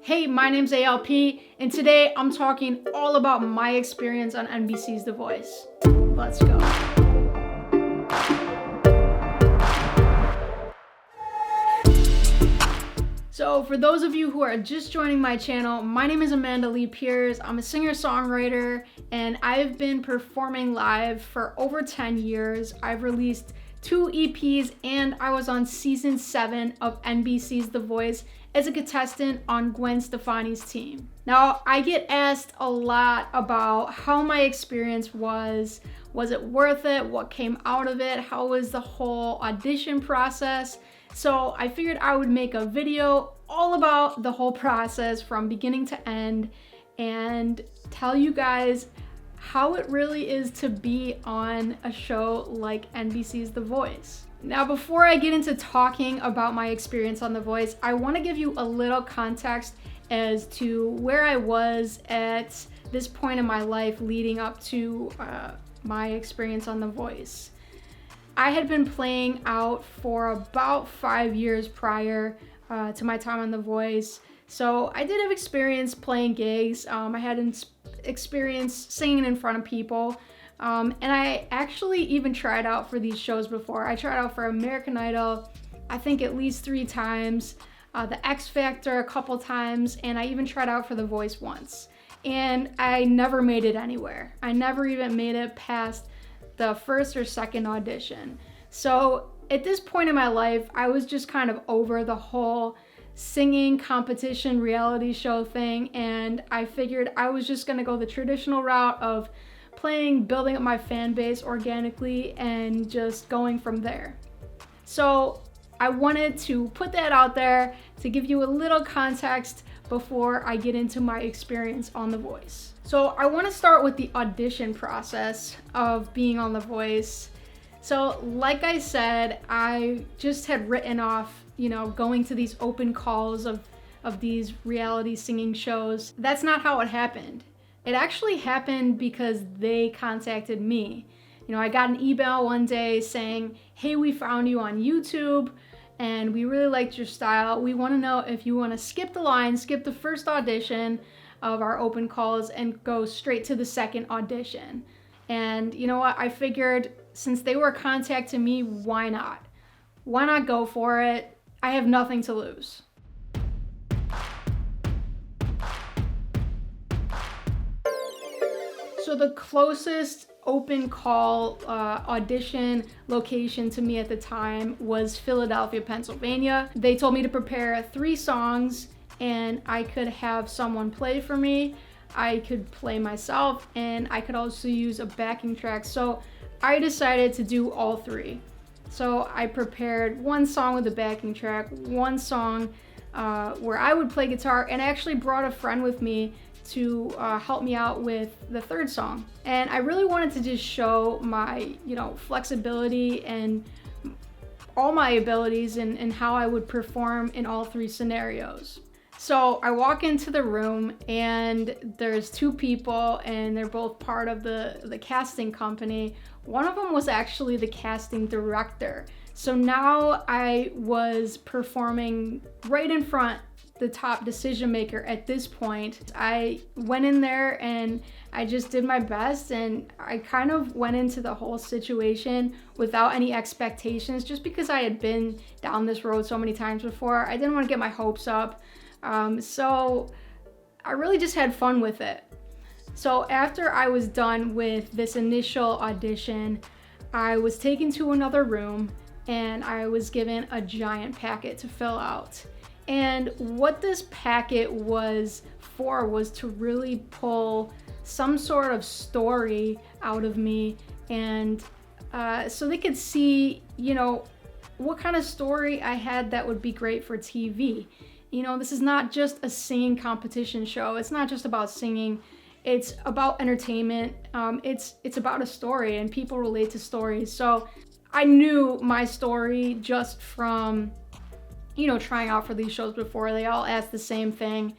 Hey, my name's ALP, and today I'm talking all about my experience on NBC's The Voice. Let's go. So for those of you who are just joining my channel, my name is Amanda Lee Pierce. I'm a singer-songwriter, and I've been performing live for over 10 years. I've released 2 EPs, and I was on season 7 of NBC's The Voice as a contestant on Gwen Stefani's team. Now, I get asked a lot about how my experience was it worth it? What came out of it? How was the whole audition process? So I figured I would make a video all about the whole process from beginning to end and tell you guys how it really is to be on a show like NBC's The Voice. Now, before I get into talking about my experience on The Voice, I want to give you a little context as to where I was at this point in my life leading up to my experience on The Voice. I had been playing out for about 5 years prior to my time on The Voice. So I did have experience playing gigs. I had experience singing in front of people. And I actually even tried out for these shows before. I tried out for American Idol, I think at least 3 times, the X Factor a couple times, and I even tried out for The Voice once. And I never made it anywhere. I never even made it past the first or second audition. So at this point in my life, I was just kind of over the whole singing competition reality show thing, and I figured I was just gonna go the traditional route of playing, building up my fan base organically, and just going from there. So I wanted to put that out there to give you a little context before I get into my experience on The Voice. So I want to start with the audition process of being on The Voice. So like I said, I just had written off, going to these open calls of these reality singing shows. That's not how it happened. It actually happened because they contacted me. I got an email one day saying, hey, we found you on YouTube and we really liked your style. We want to know if you want to skip the line, skip the first audition of our open calls and go straight to the second audition. And you know what? I figured since they were contacting me, why not? Why not go for it? I have nothing to lose. So the closest open call audition location to me at the time was Philadelphia, Pennsylvania. They told me to prepare 3 songs and I could have someone play for me. I could play myself and I could also use a backing track. So I decided to do all 3. So I prepared 1 song with a backing track, 1 song where I would play guitar, and I actually brought a friend with me to help me out with the 3rd song. And I really wanted to just show my, flexibility and all my abilities and how I would perform in all 3 scenarios. So I walk into the room and there's 2 people and they're both part of the casting company. One of them was actually the casting director. So now I was performing right in front the top decision maker at this point. I went in there and I just did my best, and I kind of went into the whole situation without any expectations just because I had been down this road so many times before. I didn't want to get my hopes up. So I really just had fun with it. So after I was done with this initial audition, I was taken to another room and I was given a giant packet to fill out. And what this packet was for was to really pull some sort of story out of me, and so they could see, what kind of story I had that would be great for TV. This is not just a singing competition show. It's not just about singing. It's about entertainment. It's about a story, and people relate to stories. So I knew my story just from trying out for these shows before. They all asked the same thing.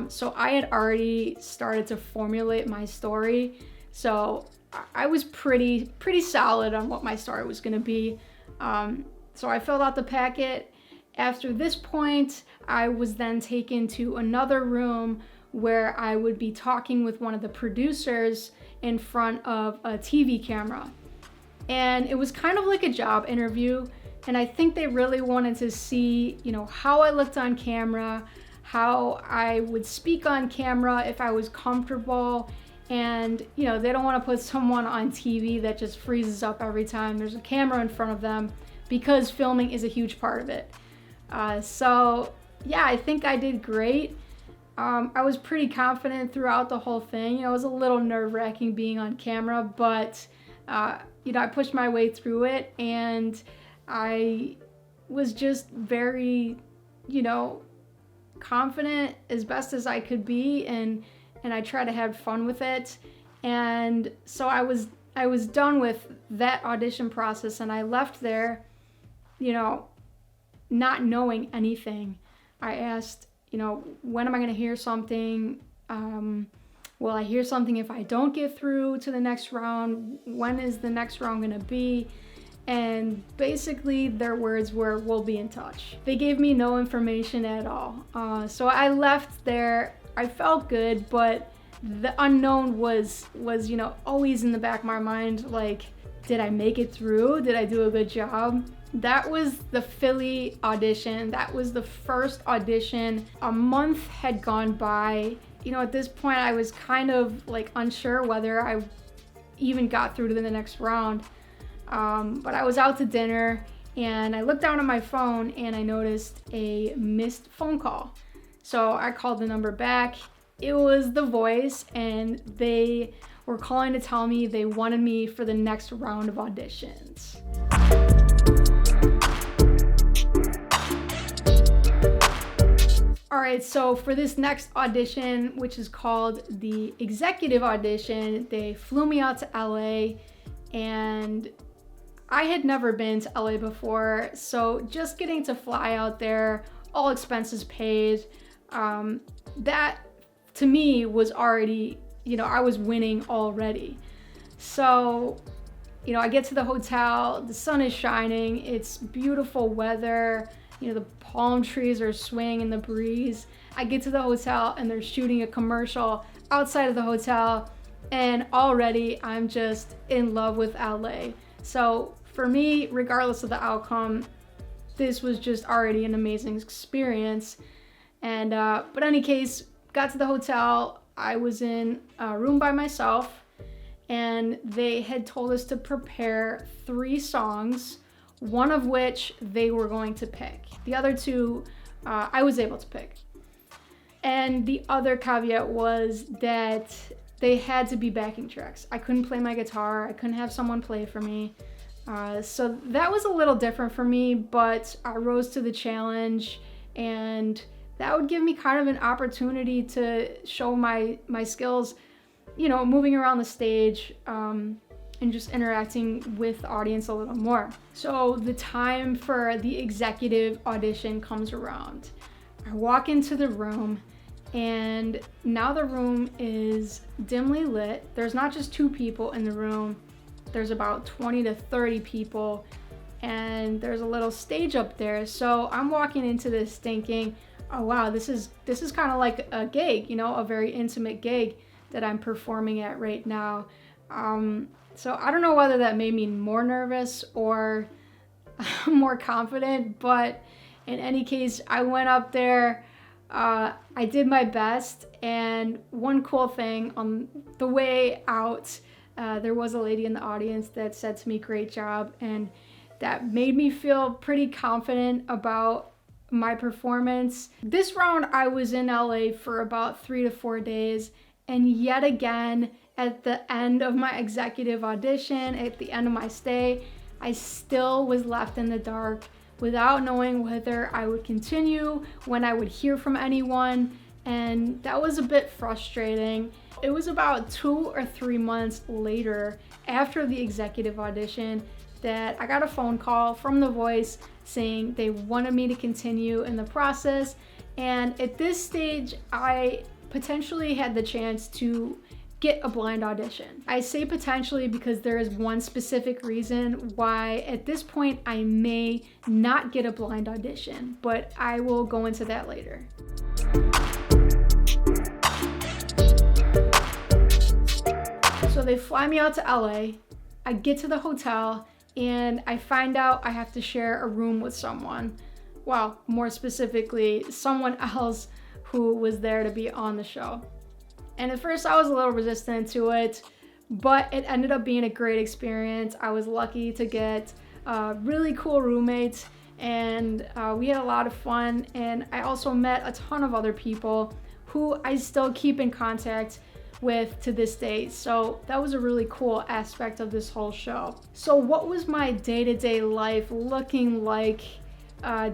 So I had already started to formulate my story. So I was pretty solid on what my story was going to be. So I filled out the packet After this point, I was then taken to another room where I would be talking with one of the producers in front of a TV camera. And it was kind of like a job interview. And I think they really wanted to see, how I looked on camera, how I would speak on camera if I was comfortable. And, they don't want to put someone on TV that just freezes up every time there's a camera in front of them, because filming is a huge part of it. So yeah, I think I did great. I was pretty confident throughout the whole thing. It was a little nerve-wracking being on camera, but I pushed my way through it, and I was just very, confident as best as I could be, and I tried to have fun with it. And so I was done with that audition process, and I left there, not knowing anything. I asked, when am I going to hear something? Will I hear something if I don't get through to the next round? When is the next round going to be? And basically their words were, "We'll be in touch." They gave me no information at all. So I left there. I felt good, but the unknown was always in the back of my mind. Like, did I make it through? Did I do a good job? That was the Philly audition. That was the first audition. A month had gone by. At this point I was kind of like unsure whether I even got through to the next round. But I was out to dinner, and I looked down at my phone and I noticed a missed phone call. So I called the number back. It was The Voice, and they were calling to tell me they wanted me for the next round of auditions. All right, so for this next audition, which is called the executive audition, they flew me out to LA, and I had never been to LA before, so just getting to fly out there, all expenses paid, that to me was already, I was winning already. So, I get to the hotel, the sun is shining, it's beautiful weather, the palm trees are swaying in the breeze. I get to the hotel and they're shooting a commercial outside of the hotel, and already I'm just in love with LA. So for me, regardless of the outcome, this was just already an amazing experience. And but in any case, got to the hotel. I was in a room by myself, and they had told us to prepare 3 songs, one of which they were going to pick. The other 2 I was able to pick. And the other caveat was that they had to be backing tracks. I couldn't play my guitar. I couldn't have someone play for me. So that was a little different for me, but I rose to the challenge, and that would give me kind of an opportunity to show my skills, moving around the stage, and just interacting with the audience a little more. So the time for the executive audition comes around. I walk into the room, and now the room is dimly lit. There's not just 2 people in the room. There's about 20 to 30 people, and there's a little stage up there. So I'm walking into this thinking, oh wow, this is kind of like a gig, a very intimate gig that I'm performing at right now. So I don't know whether that made me more nervous or more confident, but in any case, I went up there, I did my best, and one cool thing on the way out, there was a lady in the audience that said to me, "Great job," and that made me feel pretty confident about my performance. This round, I was in LA for about 3 to 4 days, and yet again, at the end of my executive audition, at the end of my stay, I still was left in the dark without knowing whether I would continue, when I would hear from anyone, and that was a bit frustrating. It was about 2 or 3 months later, after the executive audition, that I got a phone call from The Voice saying they wanted me to continue in the process, and at this stage, I potentially had the chance to get a blind audition. I say potentially because there is one specific reason why at this point I may not get a blind audition, but I will go into that later. So they fly me out to LA, I get to the hotel, and I find out I have to share a room with someone. Well, more specifically, someone else who was there to be on the show. And at first I was a little resistant to it, but it ended up being a great experience. I was lucky to get really cool roommates, and we had a lot of fun. And I also met a ton of other people who I still keep in contact with to this day. So that was a really cool aspect of this whole show. So what was my day-to-day life looking like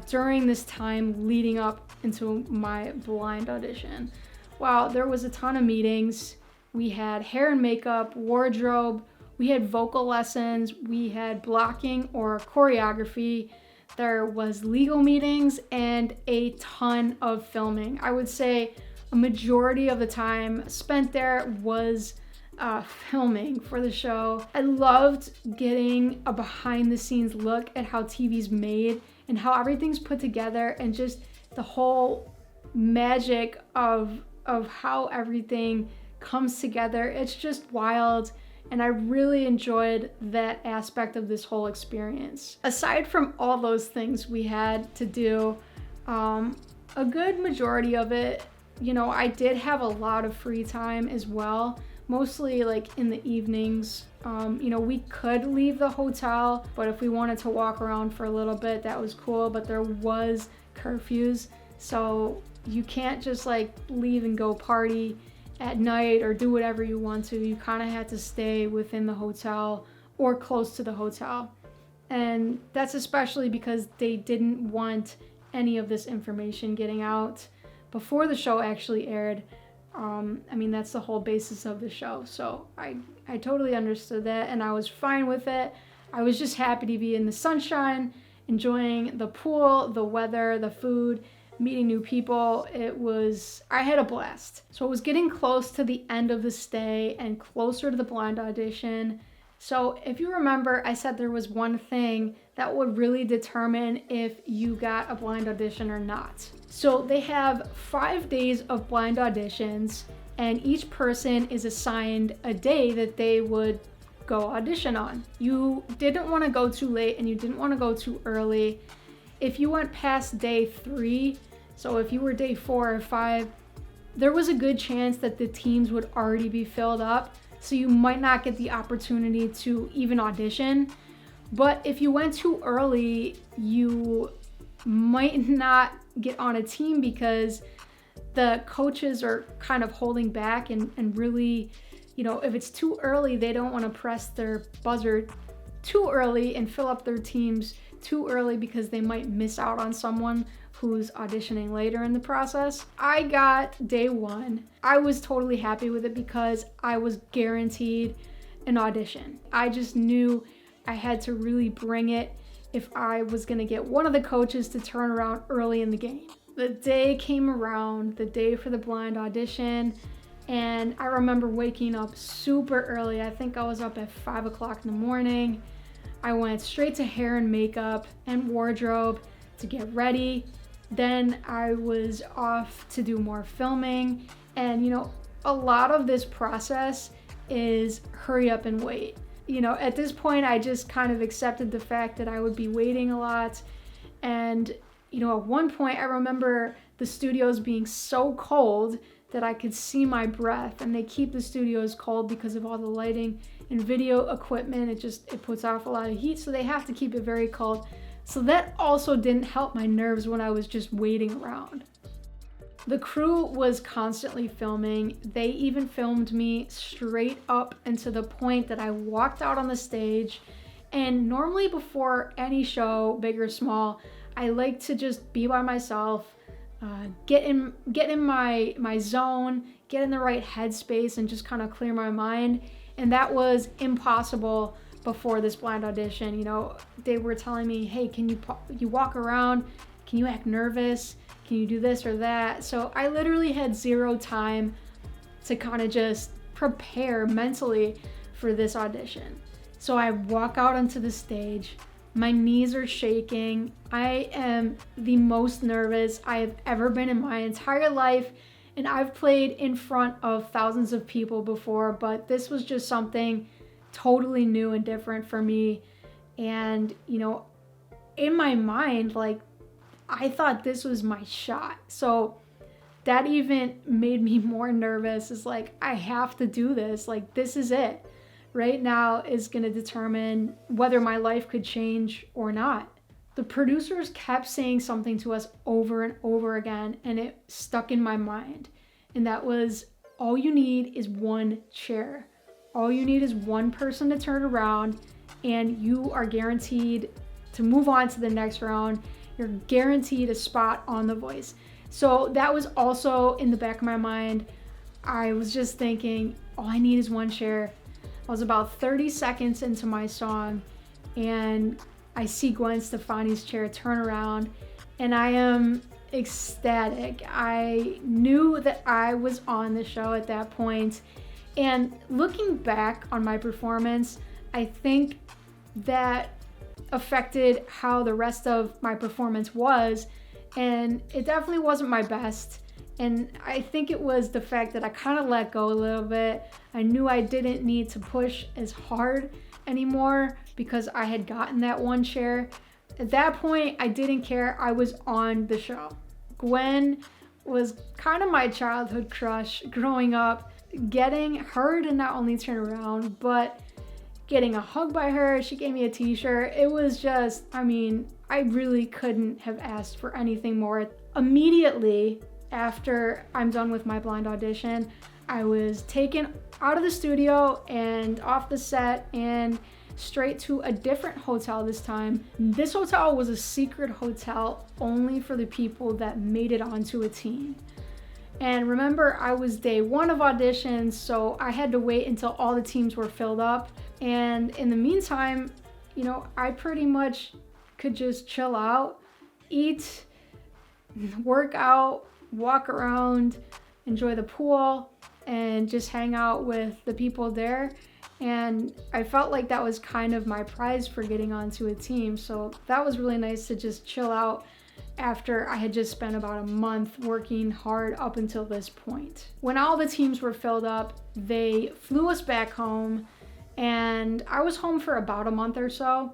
during this time leading up into my blind audition? Well, there was a ton of meetings. We had hair and makeup, wardrobe, we had vocal lessons, we had blocking or choreography, there was legal meetings, and a ton of filming. I would say a majority of the time spent there was filming for the show. I loved getting a behind the scenes look at how TV's made and how everything's put together, and just the whole magic of how everything comes together. It's just wild, and I really enjoyed that aspect of this whole experience. Aside from all those things we had to do, a good majority of it, you know, I did have a lot of free time as well, mostly like in the evenings. You know, we could leave the hotel, but if we wanted to walk around for a little bit, that was cool, but there was curfews, so you can't just like leave and go party at night or do whatever you want to. You kind of had to stay within the hotel or close to the hotel. And that's especially because they didn't want any of this information getting out before the show actually aired. I mean, that's the whole basis of the show. So I totally understood that, and I was fine with it. I was just happy to be in the sunshine, enjoying the pool, the weather, the food, meeting new people. I had a blast. So it was getting close to the end of the stay and closer to the blind audition. So if you remember, I said there was one thing that would really determine if you got a blind audition or not. So they have 5 days of blind auditions, and each person is assigned a day that they would go audition on. You didn't want to go too late and you didn't want to go too early. If you went past day 3, so if you were day 4 or 5, there was a good chance that the teams would already be filled up, so you might not get the opportunity to even audition. But if you went too early, you might not get on a team because the coaches are kind of holding back and really, you know, if it's too early, they don't want to press their buzzer too early and fill up their teams too early because they might miss out on someone who's auditioning later in the process. I got day 1. I was totally happy with it because I was guaranteed an audition. I just knew I had to really bring it if I was gonna get one of the coaches to turn around early in the game. The day came around, the day for the blind audition, and I remember waking up super early. I think I was up at 5 o'clock in the morning. I went straight to hair and makeup and wardrobe to get ready. Then I was off to do more filming. And you know, a lot of this process is hurry up and wait. You know, at this point, I just kind of accepted the fact that I would be waiting a lot. And, you know, at one point I remember the studios being so cold that I could see my breath, and they keep the studios cold because of all the lighting and video equipment. It puts off a lot of heat, so they have to keep it very cold. So that also didn't help my nerves when I was just waiting around. The crew was constantly filming. They even filmed me straight up and to the point that I walked out on the stage. And normally before any show, big or small, I like to just be by myself, get in my zone, get in the right headspace, and just kind of clear my mind. And that was impossible before this blind audition. You know, they were telling me, hey, can you walk around? Can you act nervous? Can you do this or that? So I literally had zero time to kind of just prepare mentally for this audition. So I walk out onto the stage. My knees are shaking. I am the most nervous I have ever been in my entire life. And I've played in front of thousands of people before, but this was just something totally new and different for me. And, in my mind, like, I thought this was my shot. So that even made me more nervous. It's like, I have to do this. Like, this is it. Right now is going to determine whether my life could change or not. The producers kept saying something to us over and over again, and it stuck in my mind. And that was, all you need is one chair. All you need is one person to turn around, and you are guaranteed to move on to the next round. You're guaranteed a spot on The Voice. So that was also in the back of my mind. I was just thinking, all I need is one chair. I was about 30 seconds into my song, and I see Gwen Stefani's chair turn around, and I am ecstatic. I knew that I was on the show at that point. And looking back on my performance, I think that affected how the rest of my performance was, and it definitely wasn't my best. And I think it was the fact that I kind of let go a little bit. I knew I didn't need to push as hard anymore because I had gotten that one chair. At that point, I didn't care. I was on the show. Gwen was kind of my childhood crush growing up. Getting her to not only turn around, but getting a hug by her. She gave me a t-shirt. It was just, I really couldn't have asked for anything more. Immediately after I'm done with my blind audition, I was taken out of the studio and off the set and straight to a different hotel this time. This hotel was a secret hotel only for the people that made it onto a team. And remember, I was day one of auditions, so I had to wait until all the teams were filled up. And in the meantime, I pretty much could just chill out, eat, work out, walk around, enjoy the pool, and just hang out with the people there. And I felt like that was kind of my prize for getting onto a team. So that was really nice to just chill out after I had just spent about a month working hard up until this point. When all the teams were filled up, they flew us back home, and I was home for about a month or so.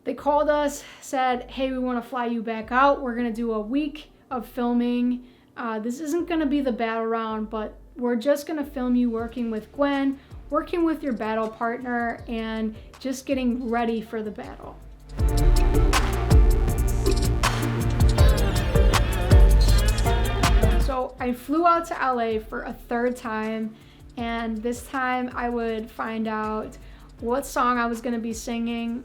They called us, said, hey, we want to fly you back out. We're going to do a week of filming. This isn't going to be the battle round, but we're just going to film you working with Gwen, working with your battle partner, and just getting ready for the battle. So I flew out to LA for a third time, and this time I would find out what song I was going to be singing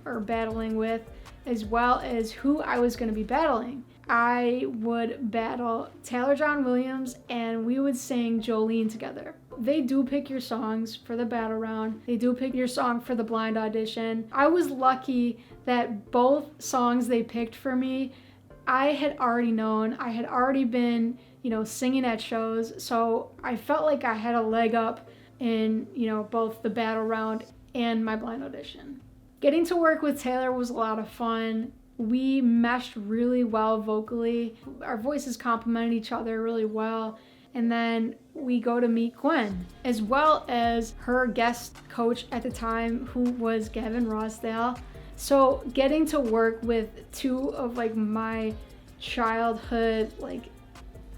or battling with, as well as who I was going to be battling. I would battle Taylor John Williams, and we would sing Jolene together. They do pick your songs for the battle round. They do pick your song for the blind audition. I was lucky that both songs they picked for me, I had already known. I had already been, singing at shows, so I felt like I had a leg up in, both the battle round and my blind audition. Getting to work with Taylor was a lot of fun. We meshed really well vocally. Our voices complemented each other really well. And then we go to meet Gwen, as well as her guest coach at the time, who was Gavin Rossdale. So getting to work with two of my childhood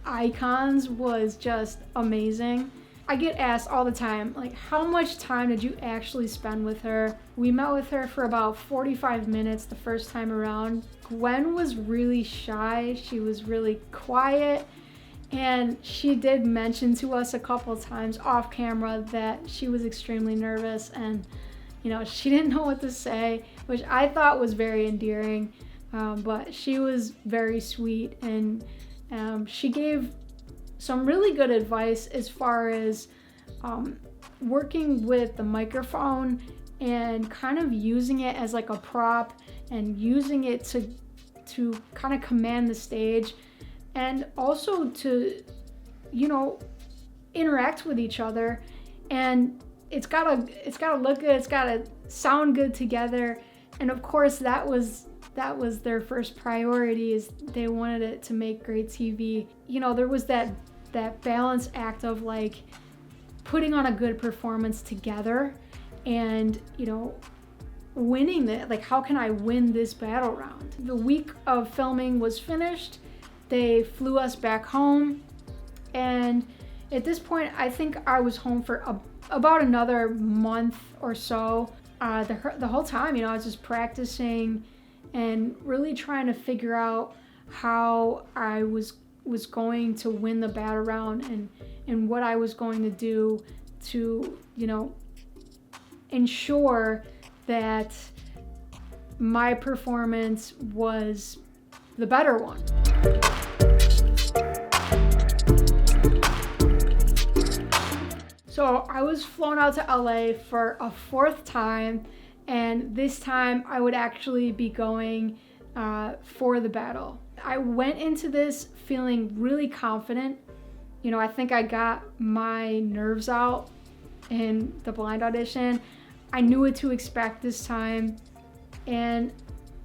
icons was just amazing. I get asked all the time, how much time did you actually spend with her? We met with her for about 45 minutes the first time around. Gwen was really shy. She was really quiet. And she did mention to us a couple times off camera that she was extremely nervous and, she didn't know what to say, which I thought was very endearing. But she was very sweet, and she gave some really good advice as far as working with the microphone and kind of using it as a prop and using it to kind of command the stage, and also to interact with each other and it's gotta look good, it's gotta sound good together. And of course that was their first priority, is they wanted it to make great TV. You know, there was that balance act of like putting on a good performance together and, you know, winning it. Like, how can I win this battle round? The week of filming was finished. They flew us back home, and at this point I think I was home for about another month or so. The whole time, you know, I was just practicing and really trying to figure out how I was going to win the battle round, and what I was going to do to, you know, ensure that my performance was the better one. So I was flown out to LA for a 4th time, and this time I would actually be going for the battle. I went into this feeling really confident. You know, I think I got my nerves out in the blind audition. I knew what to expect this time, and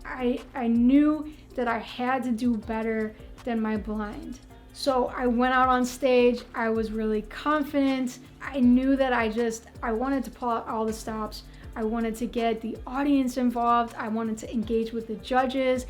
I knew that I had to do better than my blind. So I went out on stage, I was really confident. I knew that I wanted to pull out all the stops. I wanted to get the audience involved. I wanted to engage with the judges.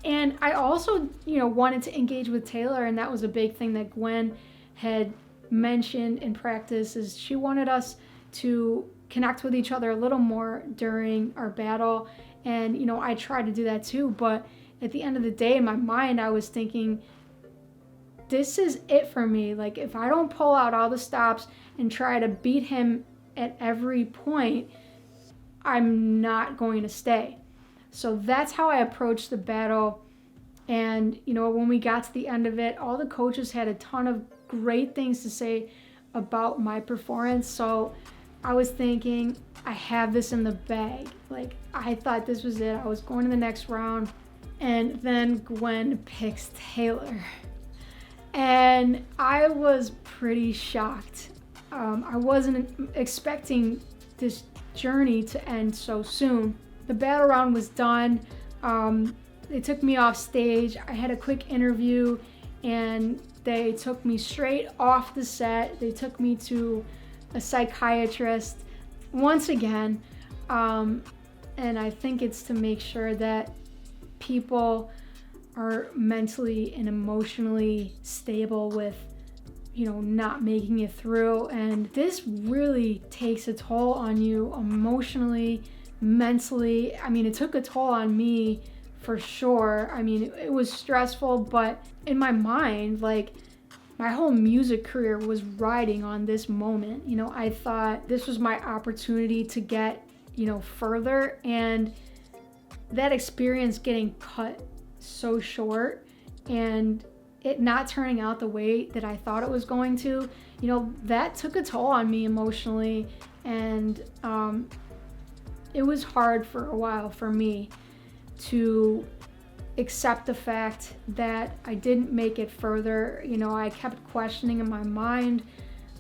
And I also, you know, wanted to engage with Taylor, and that was a big thing that Gwen had mentioned in practice, is she wanted us to connect with each other a little more during our battle. And, you know, I tried to do that too, but at the end of the day, in my mind, I was thinking, this is it for me. Like, if I don't pull out all the stops and try to beat him at every point, I'm not going to stay. So that's how I approached the battle. And, you know, when we got to the end of it, all the coaches had a ton of great things to say about my performance. So I was thinking, I have this in the bag. Like, I thought this was it. I was going to the next round. And then Gwen picks Taylor. And I was pretty shocked. I wasn't expecting this journey to end so soon. The battle round was done. They took me off stage. I had a quick interview, and they took me straight off the set. They took me to a psychiatrist once again. And I think it's to make sure that people are mentally and emotionally stable with, you know, not making it through. And this really takes a toll on you emotionally, mentally. I mean, it took a toll on me for sure. I mean, it was stressful, but in my mind, like, my whole music career was riding on this moment. You know, I thought this was my opportunity to get, you know, further, and that experience getting cut so short and it not turning out the way that I thought it was going to, you know, that took a toll on me emotionally. And it was hard for a while for me to accept the fact that I didn't make it further. You know, I kept questioning in my mind,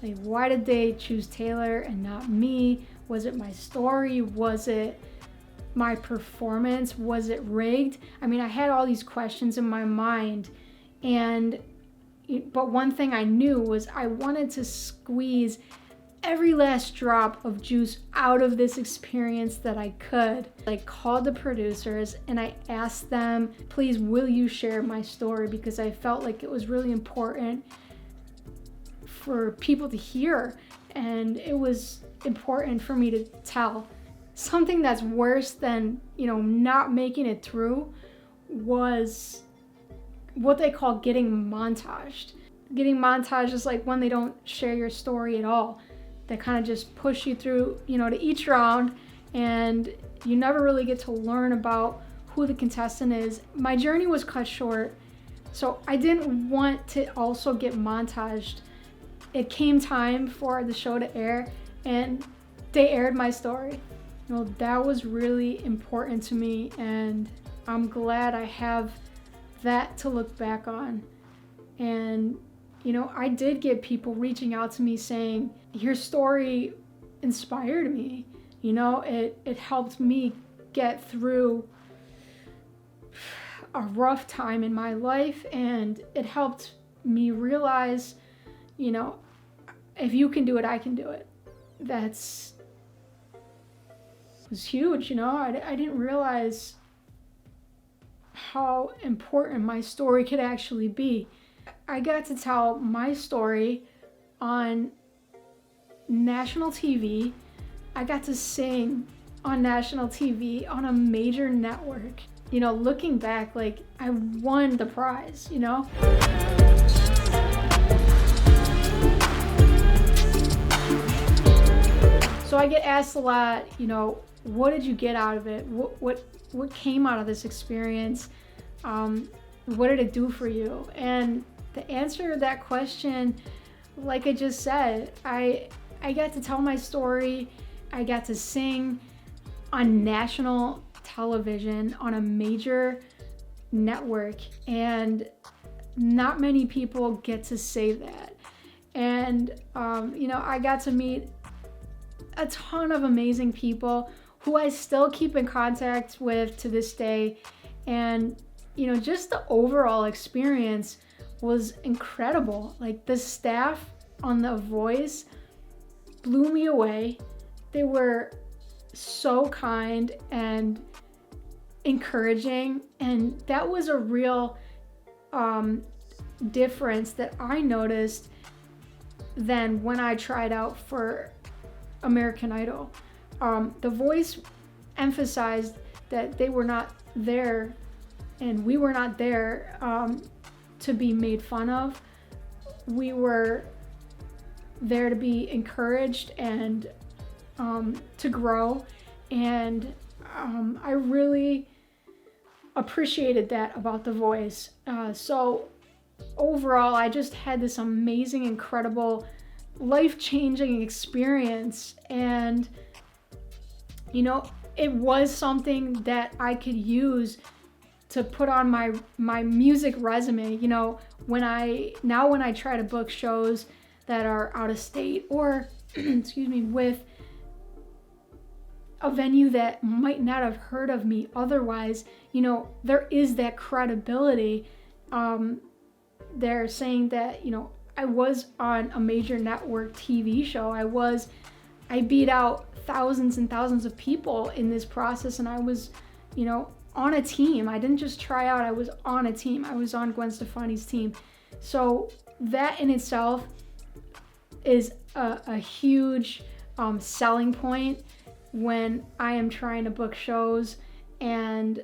like, why did they choose Taylor and not me? Was it my story? Was it my performance? Was it rigged? I mean, I had all these questions in my mind, but one thing I knew was I wanted to squeeze every last drop of juice out of this experience that I could. I called the producers and I asked them, please, will you share my story? Because I felt like it was really important for people to hear, and it was important for me to tell. Something that's worse than, you know, not making it through was what they call getting montaged. Getting montaged is like when they don't share your story at all. They kind of just push you through, you know, to each round, and you never really get to learn about who the contestant is. My journey was cut short, so I didn't want to also get montaged. It came time for the show to air, and they aired my story. You know, that was really important to me, and I'm glad I have that to look back on. And I did get people reaching out to me saying, your story inspired me. It helped me get through a rough time in my life, and it helped me realize, if you can do it, I can do it. Was huge. I didn't realize how important my story could actually be. I got to tell my story on national TV. I got to sing on national TV on a major network. Looking back, like, I won the prize, So I get asked a lot, what did you get out of it? What came out of this experience? What did it do for you? And to answer that question, like I just said, I got to tell my story. I got to sing on national television on a major network, and not many people get to say that. And I got to meet a ton of amazing people who I still keep in contact with to this day. And just the overall experience was incredible. Like, the staff on The Voice blew me away. They were so kind and encouraging, and that was a real difference that I noticed than when I tried out for American Idol. The Voice emphasized that they were not there, and we were not there to be made fun of. We were there to be encouraged and to grow, and I really appreciated that about The Voice. So overall, I just had this amazing, incredible, life-changing experience, and it was something that I could use to put on my music resume. When I try to book shows that are out of state, or excuse me, with a venue that might not have heard of me otherwise, there is that credibility. They're saying that, I was on a major network TV show. I beat out thousands and thousands of people in this process, and I was, on a team. I didn't just try out, I was on a team. I was on Gwen Stefani's team. So that in itself is a huge selling point when I am trying to book shows. And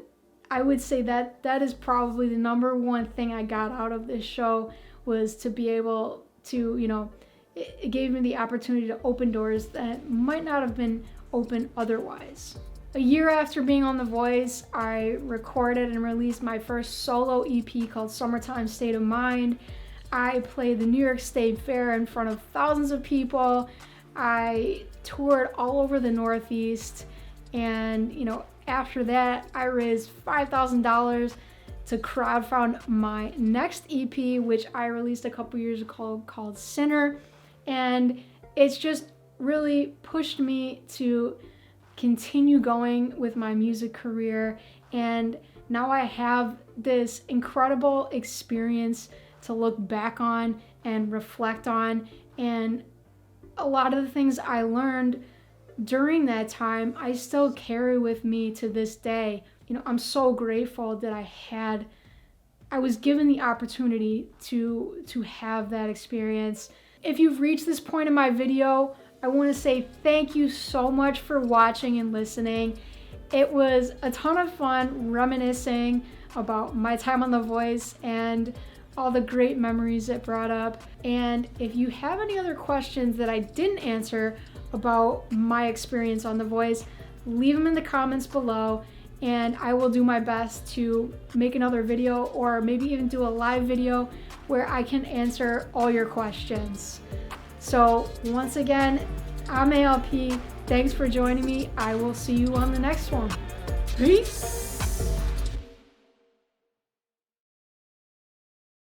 I would say that that is probably the number one thing I got out of this show, was to be able to, it gave me the opportunity to open doors that might not have been open otherwise. A year after being on The Voice, I recorded and released my first solo EP called Summertime State of Mind. I played the New York State Fair in front of thousands of people. I toured all over the Northeast, and after that, I raised $5,000 to crowdfund my next EP, which I released a couple years ago, called Sinner. And it's just really pushed me to continue going with my music career. And now I have this incredible experience to look back on and reflect on. And a lot of the things I learned during that time, I still carry with me to this day. I'm so grateful that I was given the opportunity to have that experience. If you've reached this point in my video, I want to say thank you so much for watching and listening. It was a ton of fun reminiscing about my time on The Voice and all the great memories it brought up. And if you have any other questions that I didn't answer about my experience on The Voice, leave them in the comments below, and I will do my best to make another video, or maybe even do a live video where I can answer all your questions. So once again, I'm ALP. Thanks for joining me. I will see you on the next one. Peace.